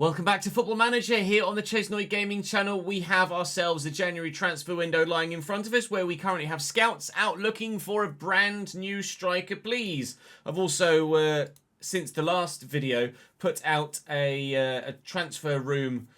Welcome back to Football Manager here on the ChesnoidGaming channel. We have ourselves a January transfer window lying in front of us where we currently have scouts out looking for a brand new striker, please. I've also, since the last video, put out a transfer room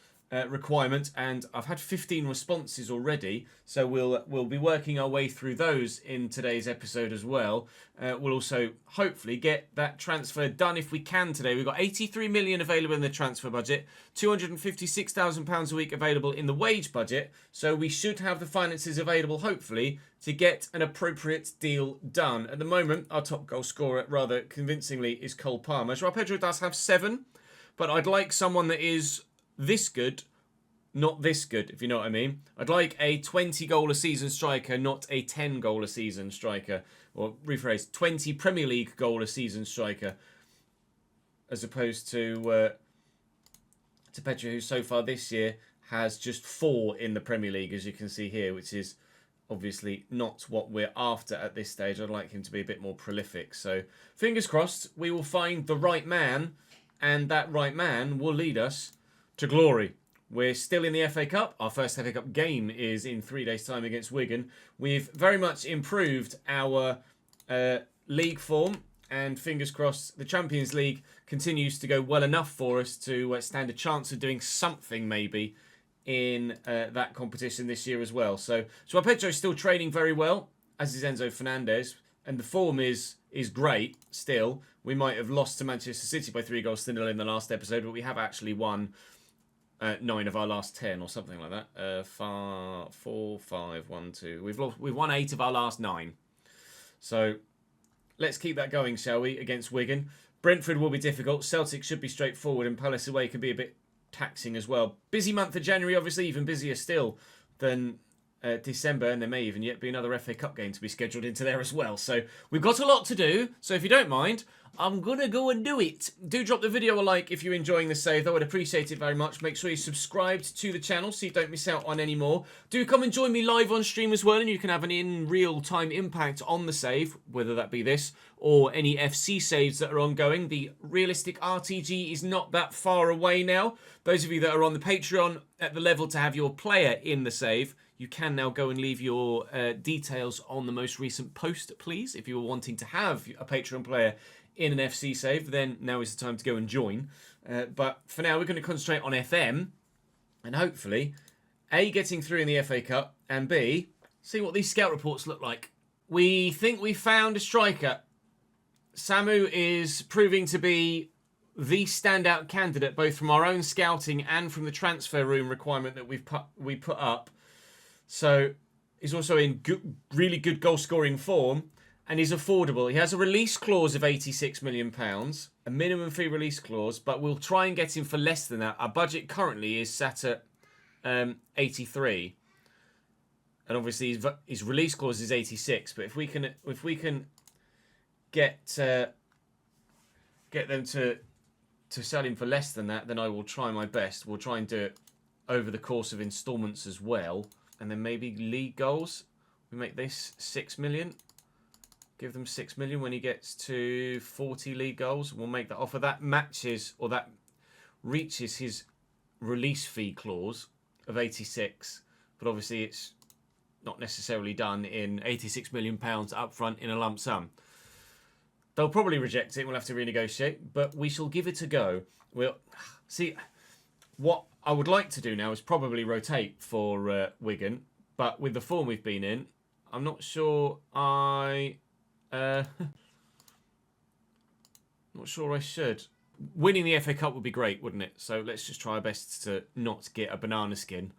requirement, and I've had 15 responses already, so we'll be working our way through those in today's episode as well. We'll also hopefully get that transfer done if we can today. We've got 83 million available in the transfer budget, £256,000 a week available in the wage budget, so we should have the finances available hopefully to get an appropriate deal done. At the moment, our top goal scorer rather convincingly is Cole Palmer. Joao Pedro does have 7, but I'd like someone that is this good, not this good, if you know what I mean. I'd like a 20 goal a season striker, not a 10 goal a season striker. Or rephrase, 20 Premier League goal a season striker, as opposed to Pedro, who so far this year has just 4 in the Premier League, as you can see here, which is obviously not what we're after at this stage. I'd like him to be a bit more prolific. So fingers crossed we will find the right man, and that right man will lead us to glory. We're still in the FA Cup. Our first FA Cup game is in 3 days' time against Wigan. We've very much improved our league form, and fingers crossed the Champions League continues to go well enough for us to stand a chance of doing something maybe in that competition this year as well. So Joao Pedro is still training very well, as is Enzo Fernandez, and the form is great still. We might have lost to Manchester City by 3 goals to 0 in the last episode, but we have actually won 9 of our last 10 or something like that. 4, 5, 1, 2. We've won 8 of our last 9. So let's keep that going, shall we, against Wigan. Brentford will be difficult. Celtic should be straightforward, and Palace away can be a bit taxing as well. Busy month of January, obviously, even busier still than December, and there may even yet be another FA Cup game to be scheduled into there as well. So we've got a lot to do. So if you don't mind, I'm going to go and do it. Do drop the video a like if you're enjoying the save. I would appreciate it very much. Make sure you're subscribed to the channel so you don't miss out on any more. Do come and join me live on stream as well, and you can have an in real-time impact on the save, whether that be this or any FC saves that are ongoing. The realistic RTG is not that far away now. Those of you that are on the Patreon at the level to have your player in the save, you can now go and leave your details on the most recent post, please. If you were wanting to have a Patreon player in an FC save, then now is the time to go and join. But for now, we're going to concentrate on FM and hopefully, A, getting through in the FA Cup, and B, see what these scout reports look like. We think we found a striker. Samu is proving to be the standout candidate, both from our own scouting and from the transfer room requirement that we put up. So he's also in really good goal-scoring form, and he's affordable. He has a release clause of £86 million, a minimum fee release clause, but we'll try and get him for less than that. Our budget currently is sat at 83, and obviously his release clause is 86. But if we can get them to sell him for less than that, then I will try my best. We'll try and do it over the course of instalments as well, and then maybe league goals. We make this 6 million. Give them 6 million when he gets to 40 league goals. We'll make that offer. That matches, or that reaches his release fee clause of 86. But obviously it's not necessarily done in £86 million up front in a lump sum. They'll probably reject it. We'll have to renegotiate, but we shall give it a go. We'll see. What I would like to do now is probably rotate for Wigan, but with the form we've been in, I'm not sure not sure I should. Winning the FA Cup would be great, wouldn't it? So let's just try our best to not get a banana skin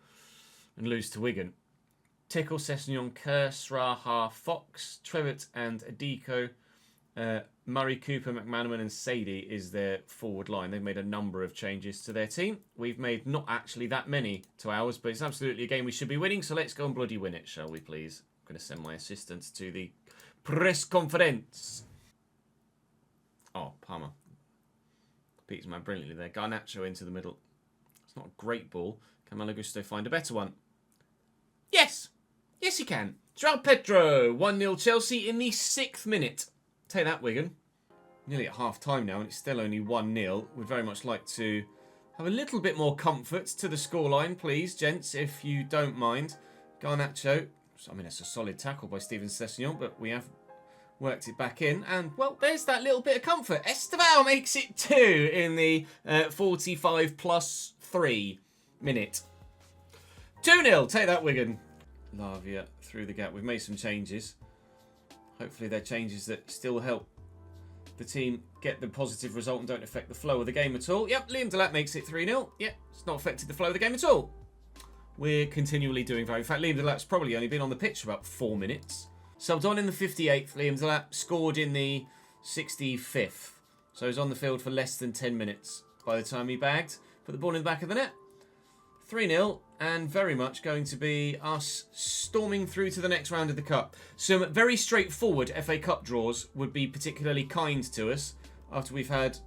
and lose to Wigan. Tickle, Sessegnon, Kerr, Sraha, Fox, Trevitt and Adiko. Murray, Cooper, McManaman and Sadie is their forward line. They've made a number of changes to their team. We've made not actually that many to ours, but it's absolutely a game we should be winning, so let's go and bloody win it, shall we please? I'm going to send my assistant to the press conference. Oh, Palmer. Beats man brilliantly there. Garnacho into the middle. It's not a great ball. Can Malagusto find a better one? Yes! Yes, he can. Joao Pedro. 1-0 Chelsea in the 6th minute. Take that, Wigan. Nearly at half-time now, and it's still only 1-0. We'd very much like to have a little bit more comfort to the scoreline, please, gents, if you don't mind. Garnacho. I mean, it's a solid tackle by Steven Sessegnon, but we have worked it back in. And, well, there's that little bit of comfort. Esteval makes it 2 in the 45 plus 3 minute. 2-0. Take that, Wigan. Lavia through the gap. We've made some changes. Hopefully they're changes that still help the team get the positive result and don't affect the flow of the game at all. Yep, Liam Delap makes it 3-0. Yep, it's not affected the flow of the game at all. We're continually doing very... In fact, Liam Delap's probably only been on the pitch for about 4 minutes. Subbed on in the 58th. Liam Delap scored in the 65th. So he's on the field for less than 10 minutes by the time he bagged. Put the ball in the back of the net. 3-0, and very much going to be us storming through to the next round of the Cup. Some very straightforward FA Cup draws would be particularly kind to us after we've had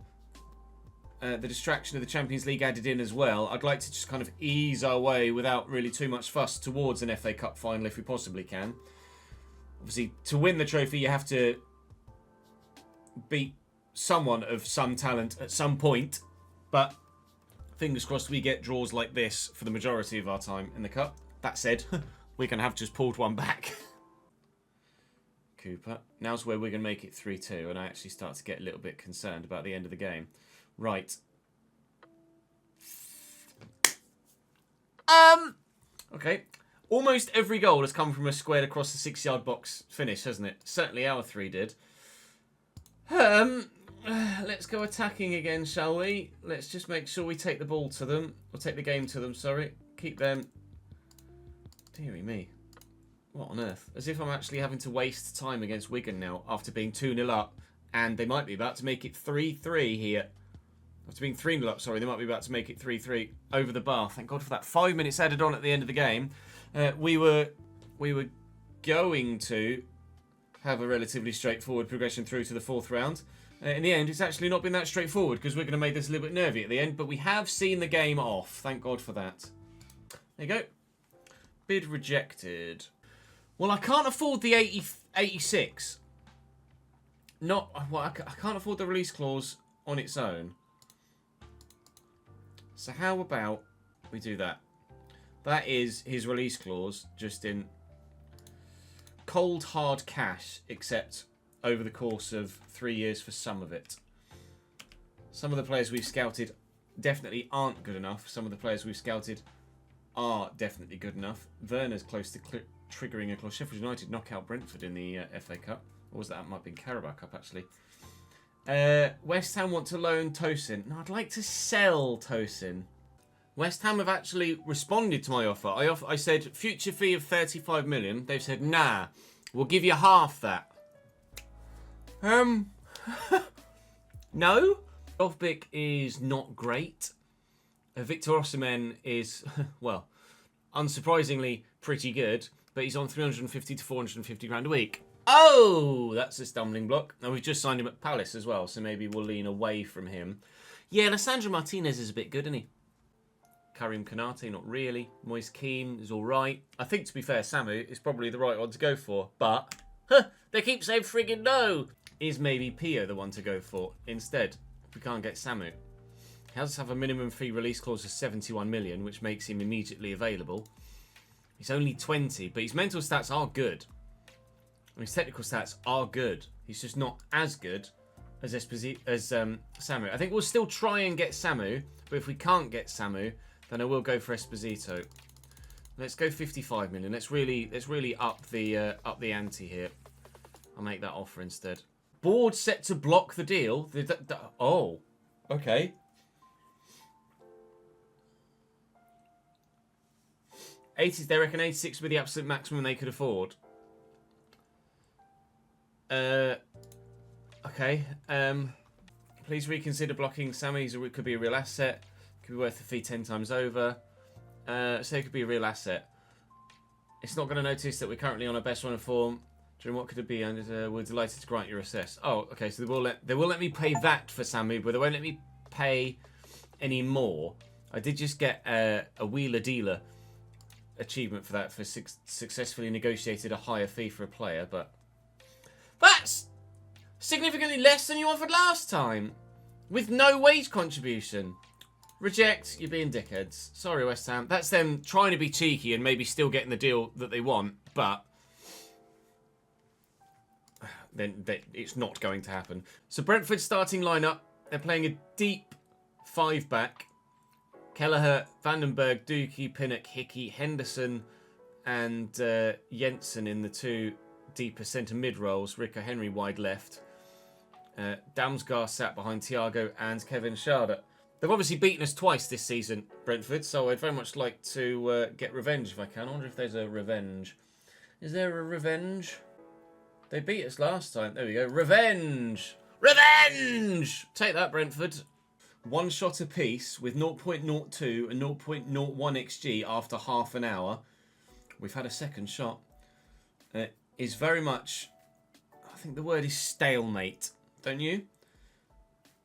the distraction of the Champions League added in as well. I'd like to just kind of ease our way without really too much fuss towards an FA Cup final if we possibly can. Obviously, to win the trophy, you have to beat someone of some talent at some point, but fingers crossed we get draws like this for the majority of our time in the Cup. That said, we're going to have just pulled one back. Cooper. Now's where we're going to make it 3-2, and I actually start to get a little bit concerned about the end of the game. Right. Okay. Almost every goal has come from a squared across the 6-yard box finish, hasn't it? Certainly our 3 did. Let's go attacking again, shall we? Let's just make sure we take the ball to them. Or take the game to them, sorry. Keep them... Deary me. What on earth? As if I'm actually having to waste time against Wigan now after being 2-0 up. And they might be about to make it 3-3 here. After being 3-0 up, sorry, they might be about to make it 3-3 over the bar. Thank God for that. 5 minutes added on at the end of the game. We were going to have a relatively straightforward progression through to the 4th round. In the end, it's actually not been that straightforward because we're going to make this a little bit nervy at the end. But we have seen the game off. Thank God for that. There you go. Bid rejected. Well, I can't afford the 86. Well, I can't afford the release clause on its own. So how about we do that? That is his release clause, just in cold, hard cash, except over the course of 3 years for some of it. Some of the players we've scouted definitely aren't good enough. Some of the players we've scouted are definitely good enough. Werner's close to triggering a clause. Sheffield United knock out Brentford in the FA Cup. Or was that? It might have been Carabao Cup, actually. West Ham want to loan Tosin. No, I'd like to sell Tosin. West Ham have actually responded to my offer. I said future fee of 35 million. They've said, nah, we'll give you half that. No. Dovbik is not great. Victor Osimhen is, well, unsurprisingly pretty good, but he's on 350 to 450 grand a week. Oh, that's a stumbling block. And we've just signed him at Palace as well, so maybe we'll lean away from him. Yeah, Alessandro Martinez is a bit good, isn't he? Karim Konate, not really. Moise Keane is all right. I think, to be fair, Samu is probably the right one to go for. But, they keep saying friggin' no. Is maybe Pio the one to go for instead if we can't get Samu? He has to have a minimum fee release clause of 71 million, which makes him immediately available. He's only 20, but his mental stats are good. And his technical stats are good. He's just not as good as Samu. I think we'll still try and get Samu, but if we can't get Samu, then I will go for Esposito. Let's go 55 million. Let's really up the ante here. I'll make that offer instead. Board set to block the deal. Oh, okay. They reckon 86 would be the absolute maximum they could afford. Okay. Please reconsider blocking Sammy's. It could be a real asset. Could be worth the fee 10 times over. So it could be a real asset. It's not going to notice that we're currently on our best run of form. During what could it be? And we're delighted to grant your assess. Oh, okay. So they will let me pay that for Sammy, but they won't let me pay any more. I did just get a wheeler dealer achievement for that, for successfully negotiated a higher fee for a player, but that's significantly less than you offered last time with no wage contribution. Reject, you're being dickheads. Sorry, West Ham. That's them trying to be cheeky and maybe still getting the deal that they want, but then it's not going to happen. So Brentford's starting lineup, they're playing a deep 5-back. Kelleher, Vandenberg, Dookie, Pinnock, Hickey, Henderson, and Jensen in the 2 deeper centre mid roles. Rico Henry wide left. Damsgaard sat behind Thiago and Kevin Schade. They've obviously beaten us twice this season, Brentford, so I'd very much like to get revenge if I can. I wonder if there's a revenge. Is there a revenge? They beat us last time. There we go. Revenge! Revenge! Take that, Brentford. 1 shot apiece with 0.02 and 0.01 XG after half an hour. We've had a second shot. Is very much, I think the word is stalemate, don't you?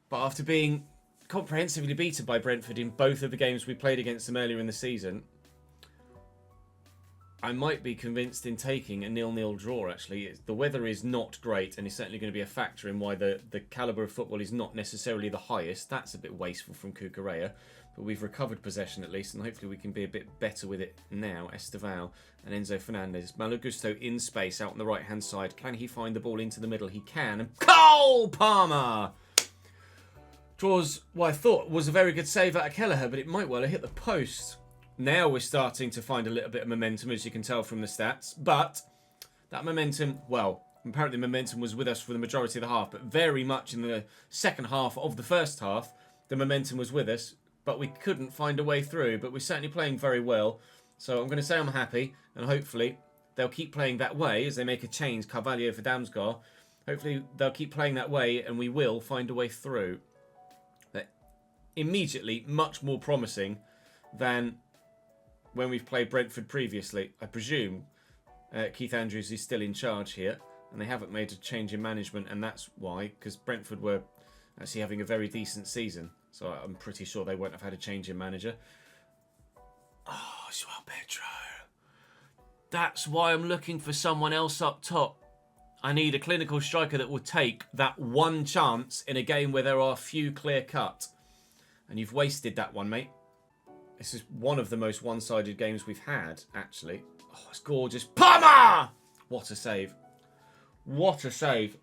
But after being comprehensively beaten by Brentford in both of the games we played against them earlier in the season, I might be convinced in taking a 0-0 draw, actually. The weather is not great, and it's certainly going to be a factor in why the calibre of football is not necessarily the highest. That's a bit wasteful from Cucurella, but we've recovered possession at least, and hopefully we can be a bit better with it now. Esteval and Enzo Fernandez. Malo Gusto in space out on the right-hand side. Can he find the ball into the middle? He can. And Cole Palmer draws what I thought was a very good save out of Kelleher, but it might well have hit the post. Now we're starting to find a little bit of momentum, as you can tell from the stats. But that momentum, well, apparently momentum was with us for the majority of the half, but very much in the second half of the first half, the momentum was with us, but we couldn't find a way through. But we're certainly playing very well. So I'm going to say I'm happy, and hopefully they'll keep playing that way as they make a change, Carvalho for Damsgaard. Hopefully they'll keep playing that way, and we will find a way through. Immediately much more promising than when we've played Brentford previously. I presume Keith Andrews is still in charge here, and they haven't made a change in management, and that's why, because Brentford were actually having a very decent season, so I'm pretty sure they won't have had a change in manager. Oh, João Pedro. That's why I'm looking for someone else up top. I need a clinical striker that will take that one chance in a game where there are few clear cut. And you've wasted that one, mate. This is one of the most one-sided games we've had, actually. Oh, it's gorgeous. Palmer! What a save. What a save.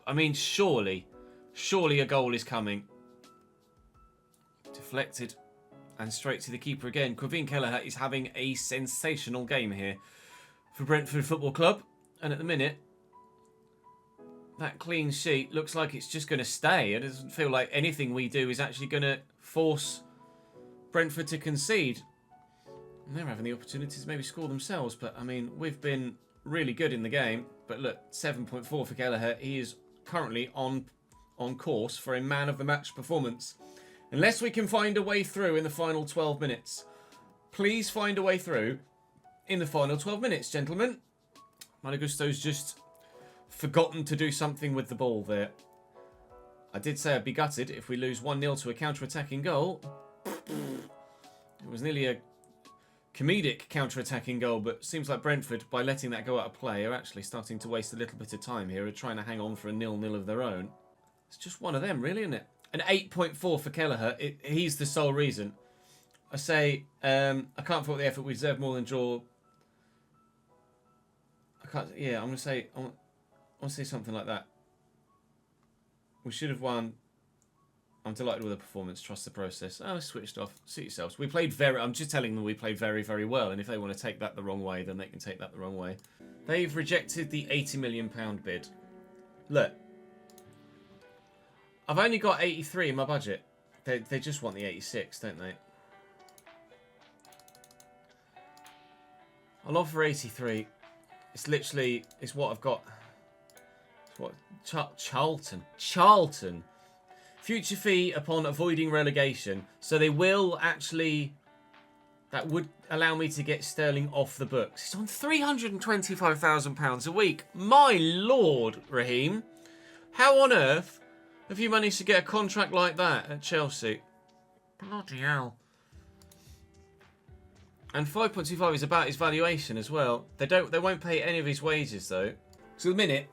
I mean, surely a goal is coming. Deflected. And straight to the keeper again. Quavin Kelleher is having a sensational game here for Brentford Football Club. And at the minute, that clean sheet looks like it's just going to stay. It doesn't feel like anything we do is actually going to force Brentford to concede. And they're having the opportunity to maybe score themselves. But, I mean, we've been really good in the game. But look, 7.4 for Kelleher. He is currently on course for a man-of-the-match performance. Unless we can find a way through in the final 12 minutes. Please find a way through in the final 12 minutes, gentlemen. Malagusto's just forgotten to do something with the ball there. I did say I'd be gutted if we lose 1-0 to a counter-attacking goal. It was nearly a comedic counter-attacking goal, but seems like Brentford, by letting that go out of play, are actually starting to waste a little bit of time here, are trying to hang on for a 0-0 of their own. It's just one of them, really, isn't it? An 8.4 for Kelleher. He's the sole reason. I say, I can't fault the effort. We deserve more than draw. I can't. Yeah, I'm going to say. I want to say something like that. We should have won. I'm delighted with the performance. Trust the process. Oh, switched off. Suit yourselves. We played very. I'm just telling them we played very, very well. And if they want to take that the wrong way, then they can take that the wrong way. They've rejected the £80 million bid. Look. I've only got 83 in my budget. They just want the 86, don't they? I'll offer 83. It's literally, it's what I've got. It's what? Charlton. Future fee upon avoiding relegation. So they will actually, that would allow me to get Sterling off the books. It's on £325,000 a week. My lord, Raheem. How on earth have you managed to get a contract like that at Chelsea? Bloody hell. And 5.25 is about his valuation as well. They won't pay any of his wages though. So at the minute,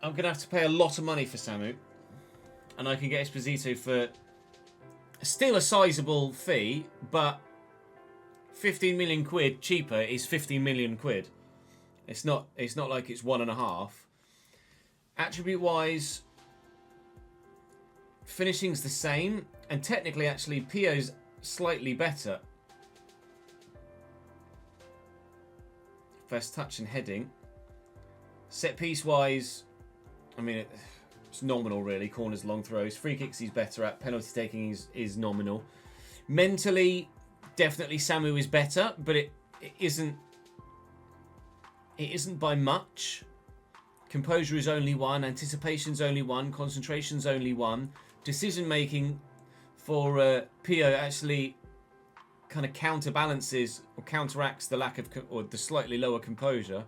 I'm going to have to pay a lot of money for Samu. and I can get Esposito for still a sizable fee, but 15 million quid cheaper is 15 million quid. It's not like it's 1.5. Attribute wise, finishing's the same, and technically actually Pio's slightly better. First touch and heading. Set piece wise, I mean, it's nominal really. Corners, long throws. Free kicks he's better at. Penalty taking is nominal. Mentally, definitely Samu is better, but it isn't by much. Composure is only 1. Anticipation's only 1. Concentration's only 1. Decision making for Pio actually kind of counterbalances or counteracts the lack of or the slightly lower composure.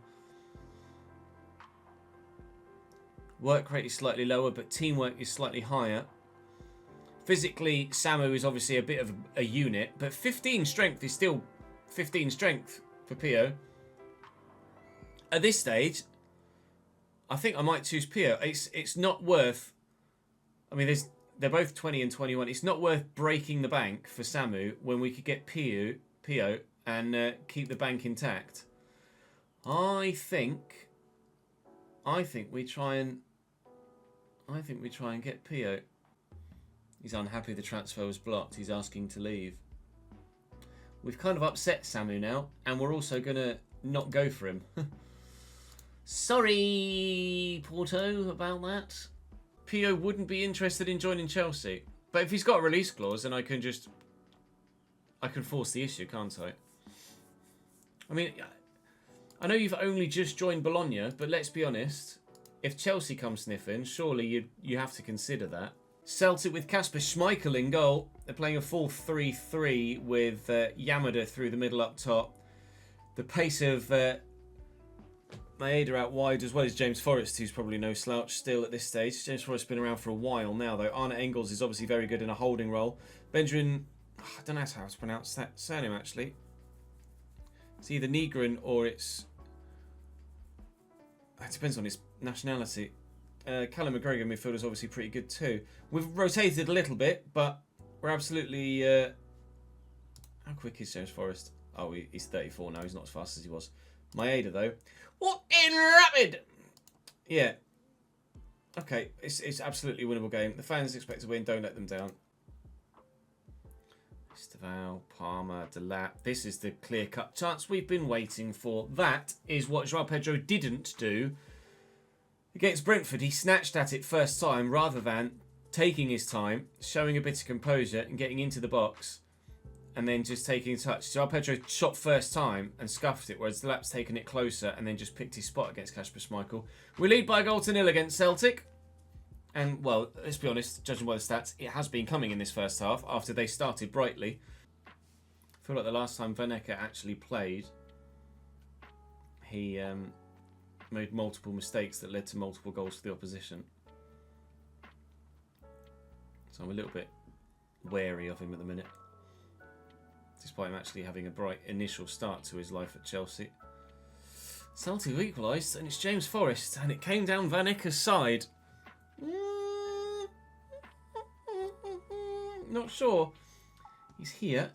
Work rate is slightly lower, but teamwork is slightly higher. Physically, Samu is obviously a bit of a unit, but 15 strength is still 15 strength for Pio. At this stage, I think I might choose Pio. It's not worth. I mean, they're both 20 and 21. It's not worth breaking the bank for Samu when we could get Pio and keep the bank intact. I think we try and get Pio. He's unhappy the transfer was blocked. He's asking to leave. We've kind of upset Samu now, and we're also gonna not go for him. Sorry, Porto, about that. Pio wouldn't be interested in joining Chelsea. But if he's got a release clause, then I can force the issue, can't I? I mean, I know you've only just joined Bologna, but let's be honest. If Chelsea come sniffing, surely you have to consider that. Celtic with Kasper Schmeichel in goal. They're playing a 4-3-3 with Yamada through the middle up top. The pace of Maeda out wide, as well as James Forrest, who's probably no slouch still at this stage. James Forrest's been around for a while now, though. Arne Engels is obviously very good in a holding role. Benjamin, I don't know how to pronounce that surname, actually. It's either Negrin or it depends on his nationality. Callum McGregor midfield is obviously pretty good too. We've rotated a little bit, but we're absolutely... how quick is James Forrest? Oh, he's 34 now. He's not as fast as he was. Maeda, though. What in rapid? Yeah. Okay, it's absolutely a winnable game. The fans expect to win. Don't let them down. Estaval, Palmer, Delap. This is the clear-cut chance we've been waiting for. That is what João Pedro didn't do against Brentford. He snatched at it first time rather than taking his time, showing a bit of composure and getting into the box and then just taking a touch. João Pedro shot first time and scuffed it, whereas Delap's taken it closer and then just picked his spot against Kasper Schmeichel. We lead by a goal to 0 against Celtic. And, well, let's be honest, judging by the stats, it has been coming in this first half after they started brightly. I feel like the last time Vaneka actually played, he made multiple mistakes that led to multiple goals for the opposition. So I'm a little bit wary of him at the minute, despite him actually having a bright initial start to his life at Chelsea. Celtic equalised, and it's James Forrest, and it came down Vaneka's side. Not sure. He's here.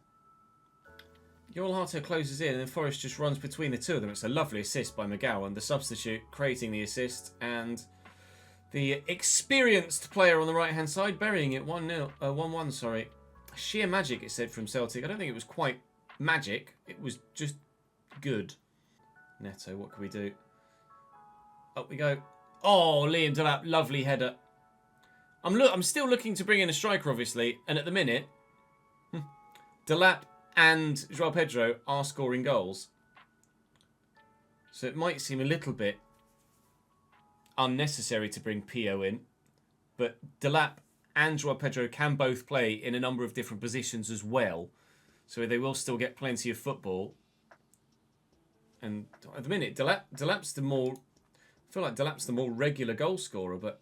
Yorlharto closes in, and then Forrest just runs between the two of them. It's a lovely assist by McGowan, the substitute creating the assist, and the experienced player on the right-hand side burying it 1-1. Sorry, sheer magic, it said from Celtic. I don't think it was quite magic. It was just good. Neto, what can we do? Up we go. Oh, Liam Delap, lovely header. I'm still looking to bring in a striker, obviously, and at the minute, Delap and João Pedro are scoring goals. So it might seem a little bit unnecessary to bring Pio in, but Delap and João Pedro can both play in a number of different positions as well, so they will still get plenty of football. And at the minute, Delap's the more... I feel like Delap's the more regular goal scorer, but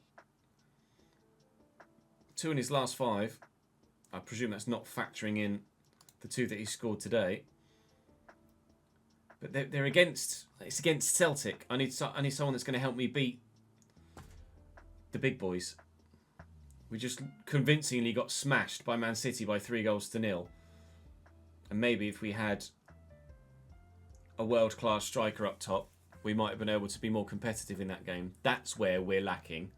2 in his last 5. I presume that's not factoring in the 2 that he scored today. But they're against... It's against Celtic. I need someone that's going to help me beat the big boys. We just convincingly got smashed by Man City by 3-0. And maybe if we had a world-class striker up top, we might have been able to be more competitive in that game. That's where we're lacking.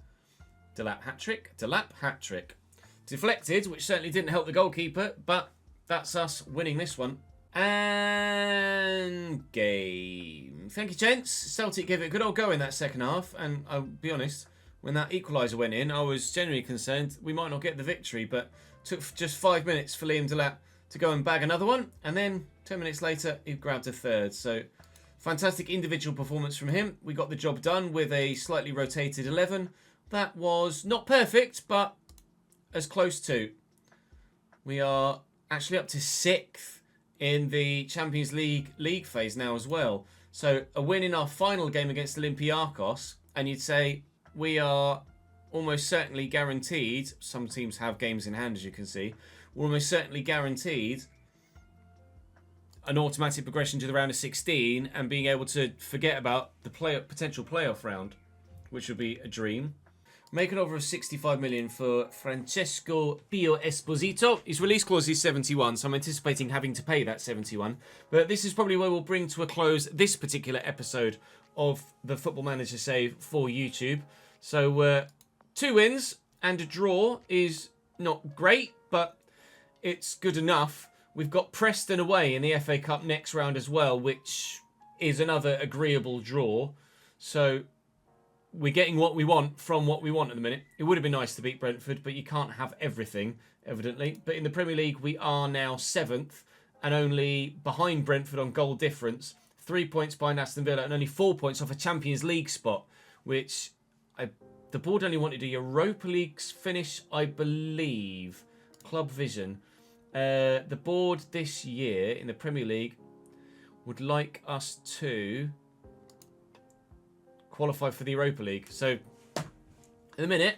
Delap hat-trick. Delap hat-trick. Deflected, which certainly didn't help the goalkeeper, but that's us winning this one. And game. Thank you, gents. Celtic gave it a good old go in that second half, and I'll be honest, when that equaliser went in, I was genuinely concerned we might not get the victory, but took just 5 minutes for Liam Delap to go and bag another one, and then 10 minutes later, he grabbed a third. So, fantastic individual performance from him. We got the job done with a slightly rotated 11. That was not perfect, but as close to. We are actually up to 6th in the Champions League phase now as well. So a win in our final game against Olympiacos, and you'd say we are almost certainly guaranteed. Some teams have games in hand, as you can see. We're almost certainly guaranteed an automatic progression to the round of 16 and being able to forget about the potential playoff round, which would be a dream. Make an offer of 65 million for Francesco Pio Esposito. His release clause is 71, so I'm anticipating having to pay that 71. But this is probably where we'll bring to a close this particular episode of the Football Manager Save for YouTube. So 2 wins and a draw is not great, but it's good enough. We've got Preston away in the FA Cup next round as well, which is another agreeable draw. So we're getting what we want from what we want at the minute. It would have been nice to beat Brentford, but you can't have everything, evidently. But in the Premier League, we are now 7th and only behind Brentford on goal difference. 3 points behind Aston Villa and only 4 points off a Champions League spot, which the board only wanted a Europa League finish, I believe. Club Vision. The board this year in the Premier League would like us to qualify for the Europa League. So, in the minute,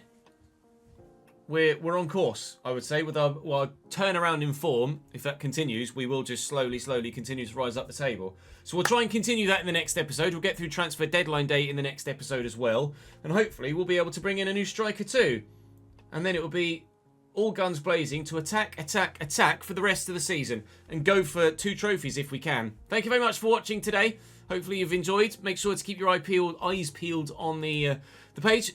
we're on course, I would say, with our turnaround in form. If that continues, we will just slowly continue to rise up the table. So we'll try and continue that in the next episode. We'll get through transfer deadline day in the next episode as well. And hopefully we'll be able to bring in a new striker too. And then it will be all guns blazing to attack for the rest of the season. And go for 2 trophies if we can. Thank you very much for watching today. Hopefully you've enjoyed. Make sure to keep your eyes peeled on the page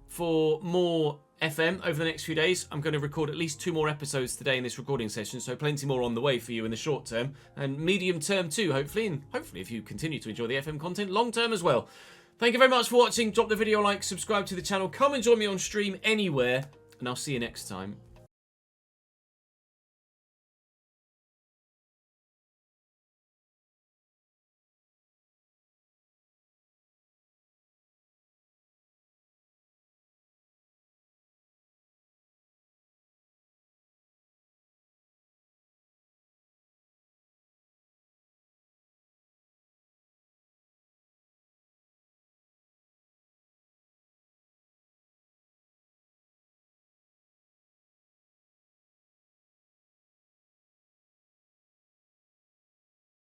for more FM over the next few days. I'm going to record at least 2 more episodes today in this recording session, so plenty more on the way for you in the short term and medium term too, hopefully. And hopefully if you continue to enjoy the FM content, long term as well. Thank you very much for watching. Drop the video a like, subscribe to the channel, come and join me on stream anywhere, and I'll see you next time.